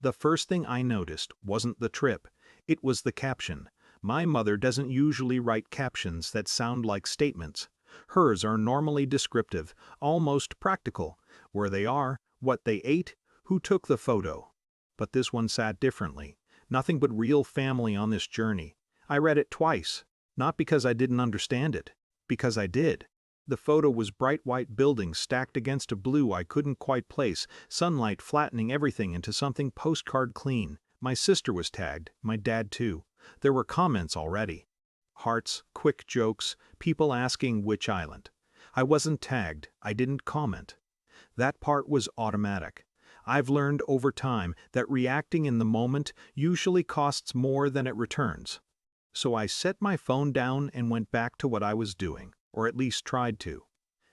The first thing I noticed wasn't the trip, it was the caption. My mother doesn't usually write captions that sound like statements. Hers are normally descriptive, almost practical: where they are, what they ate, who took the photo. But this one sat differently. Nothing but real family on this journey. I read it twice, not because I didn't understand it, because I did. The photo was bright white buildings stacked against a blue I couldn't quite place, sunlight flattening everything into something postcard clean. My sister was tagged, my dad too. There were comments already. Hearts, quick jokes, people asking which island. I wasn't tagged, I didn't comment. That part was automatic. I've learned over time that reacting in the moment usually costs more than it returns. So I set my phone down and went back to what I was doing, or at least tried to.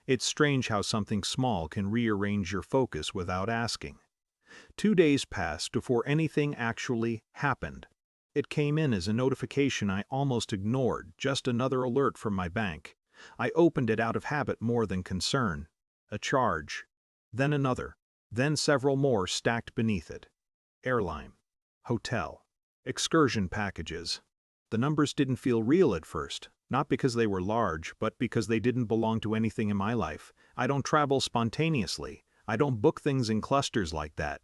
It's strange how something small can rearrange your focus without asking. 2 days passed before anything actually happened. It came in as a notification I almost ignored, just another alert from my bank. I opened it out of habit more than concern. A charge. Then another. Then several more stacked beneath it. Airline. Hotel. Excursion packages. The numbers didn't feel real at first, not because they were large, but because they didn't belong to anything in my life. I don't travel spontaneously. I don't book things in clusters like that.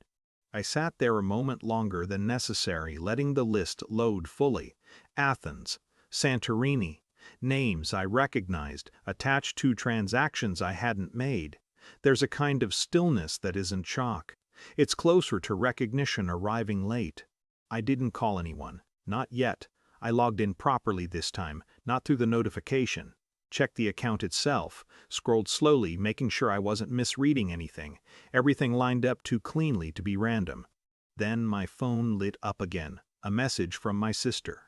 I sat there a moment longer than necessary, letting the list load fully. Athens, Santorini, names I recognized, attached to transactions I hadn't made. There's a kind of stillness that isn't shock. It's closer to recognition arriving late. I didn't call anyone, not yet. I logged in properly this time, not through the notification. Checked the account itself, scrolled slowly, making sure I wasn't misreading anything. Everything lined up too cleanly to be random. Then my phone lit up again, a message from my sister.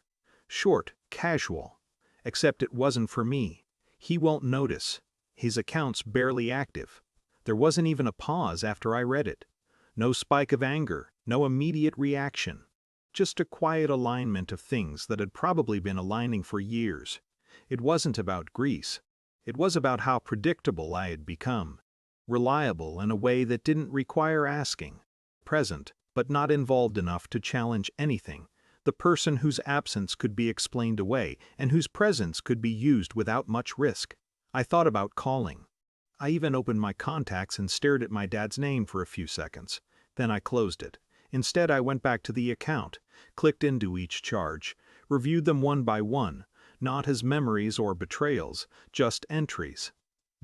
Short, casual. Except it wasn't for me. He won't notice. His account's barely active. There wasn't even a pause after I read it. No spike of anger, no immediate reaction. Just a quiet alignment of things that had probably been aligning for years. It wasn't about Greece. It was about how predictable I had become. Reliable in a way that didn't require asking. Present, but not involved enough to challenge anything. The person whose absence could be explained away and whose presence could be used without much risk. I thought about calling. I even opened my contacts and stared at my dad's name for a few seconds. Then I closed it. Instead, I went back to the account, clicked into each charge, reviewed them one by one, not as memories or betrayals, just entries.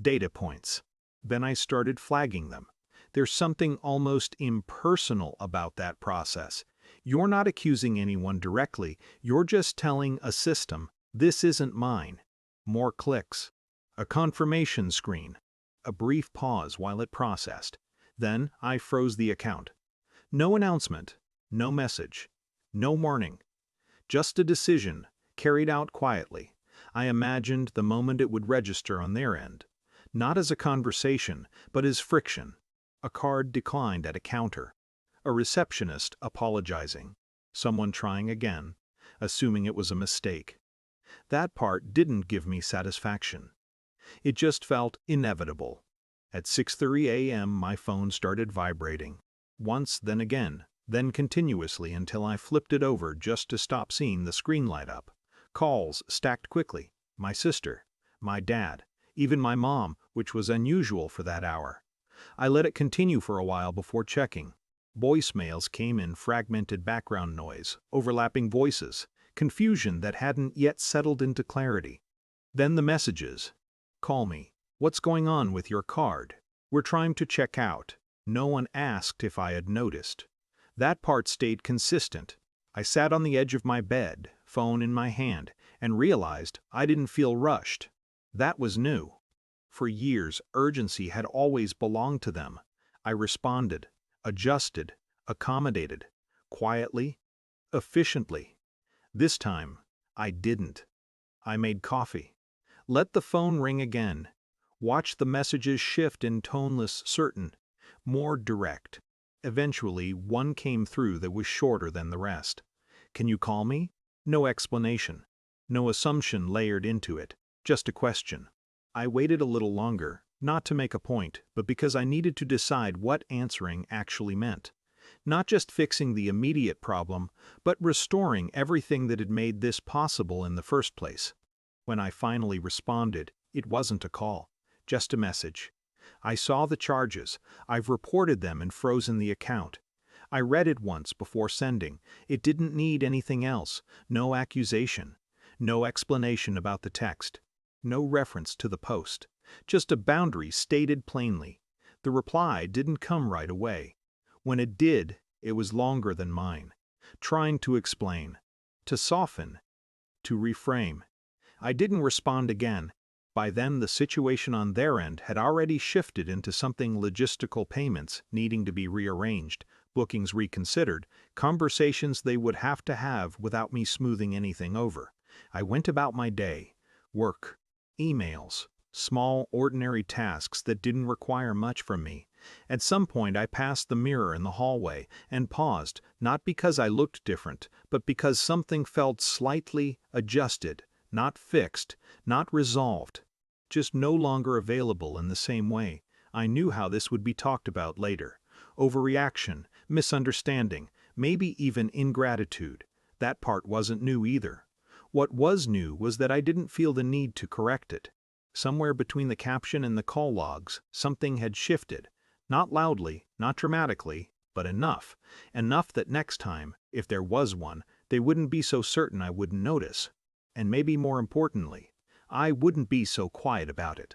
Data points. Then I started flagging them. There's something almost impersonal about that process. You're not accusing anyone directly, you're just telling a system, this isn't mine. More clicks. A confirmation screen. A brief pause while it processed. Then I froze the account. No announcement, no message, no warning. Just a decision, carried out quietly. I imagined the moment it would register on their end. Not as a conversation, but as friction. A card declined at a counter. A receptionist apologizing. Someone trying again, assuming it was a mistake. That part didn't give me satisfaction. It just felt inevitable. At 6:30 a.m. my phone started vibrating. Once, then again, then continuously until I flipped it over just to stop seeing the screen light up. Calls stacked quickly. My sister, my dad, even my mom, which was unusual for that hour. I let it continue for a while before checking. Voicemails came in, fragmented background noise, overlapping voices, confusion that hadn't yet settled into clarity. Then the messages. Call me. What's going on with your card? We're trying to check out. No one asked if I had noticed. That part stayed consistent. I sat on the edge of my bed, phone in my hand, and realized I didn't feel rushed. That was new. For years, urgency had always belonged to them. I responded, adjusted, accommodated, quietly, efficiently. This time, I didn't. I made coffee. Let the phone ring again. Watched the messages shift in toneless, certain, more direct. Eventually, one came through that was shorter than the rest. Can you call me? No explanation. No assumption layered into it. Just a question. I waited a little longer, not to make a point, but because I needed to decide what answering actually meant. Not just fixing the immediate problem, but restoring everything that had made this possible in the first place. When I finally responded, it wasn't a call, just a message. I saw the charges. I've reported them and frozen the account. I read it once before sending. It didn't need anything else. No accusation. No explanation about the text. No reference to the post. Just a boundary stated plainly. The reply didn't come right away. When it did, it was longer than mine. Trying to explain. To soften. To reframe. I didn't respond again. By then, the situation on their end had already shifted into something logistical: payments needing to be rearranged, bookings reconsidered, conversations they would have to have without me smoothing anything over. I went about my day. Work. Emails. Small, ordinary tasks that didn't require much from me. At some point, I passed the mirror in the hallway and paused, not because I looked different, but because something felt slightly adjusted, not fixed, not resolved, just no longer available in the same way. I knew how this would be talked about later. Overreaction, misunderstanding, maybe even ingratitude. That part wasn't new either. What was new was that I didn't feel the need to correct it. Somewhere between the caption and the call logs, something had shifted. Not loudly, not dramatically, but enough. Enough that next time, if there was one, they wouldn't be so certain I wouldn't notice. And maybe more importantly, I wouldn't be so quiet about it.